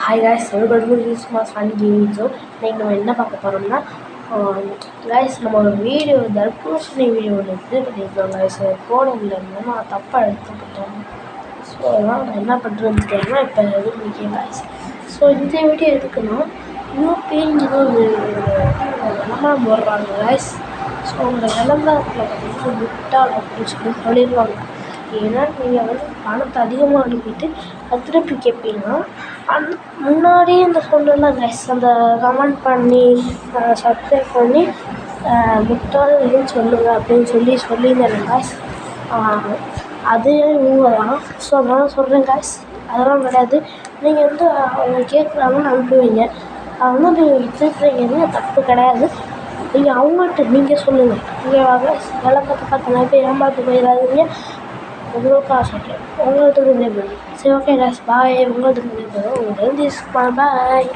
Hi guys, welcome to smart fun gaming show. இன்றைக்கி நம்ம என்ன பார்க்க போகிறோம்னா காய்ஸ், நம்ம ஒரு வீடியோ தர்பூசணி வீடியோ ஒன்று இது பண்ணியிருக்கோம் காய்ஸ். போட முடியல, நான் தப்பாக எடுத்துக்கிட்டேன். ஸோ அதெல்லாம் நான் என்ன பண்ணுறதுன்னு தெரியாமல் இப்போ இது பண்ணிக்கேன் காய்ஸ். ஸோ இந்த வீடியோ எதுக்குன்னா யூபின்னு ஒரு விளம்பரம் போடுறாங்க காய்ஸ். ஸோ அந்த விளம்பரத்தில் பார்த்தீங்கன்னா முட்டாள் அப்படின்னு சொல்லிடுவாங்க. ஏன்னா நீங்கள் வந்து பணத்தை அதிகமாக அனுப்பிட்டு அது திருப்பி கேட்பீங்க. முன்னாடியே இந்த சொன்னலாம் கைஸ், அந்த கமெண்ட் பண்ணி சப்ஸ்கிரைப் பண்ணி முட்டாள் எதுவும் சொல்லுங்கள் அப்படின்னு சொல்லியிருந்தேன் கைஸ். அது இவங்க தான். ஸோ அதெல்லாம் சொல்கிறேன் கைஸ், அதெல்லாம் கிடையாது. நீங்கள் வந்து அவங்க கேட்குறாங்கன்னு அனுப்புவீங்க, அது வந்து நீங்கள் திருப்பிங்க, தப்பு கிடையாது. நீங்கள் அவங்கள்ட்ட நீங்கள் சொல்லுங்கள். ஓகேவாங்க, விளம்பரத்தை பார்த்து நான் போய் ஏமாற்று போயிடாதீங்க. உங்களுக்காக சொல்கிறேன், உங்கள்கிட்ட விடைபெறும். சரி, ஓகே கைஸ், பாய். உங்கள்கிட்ட விடைபெறும். உங்களுக்கு பாய்.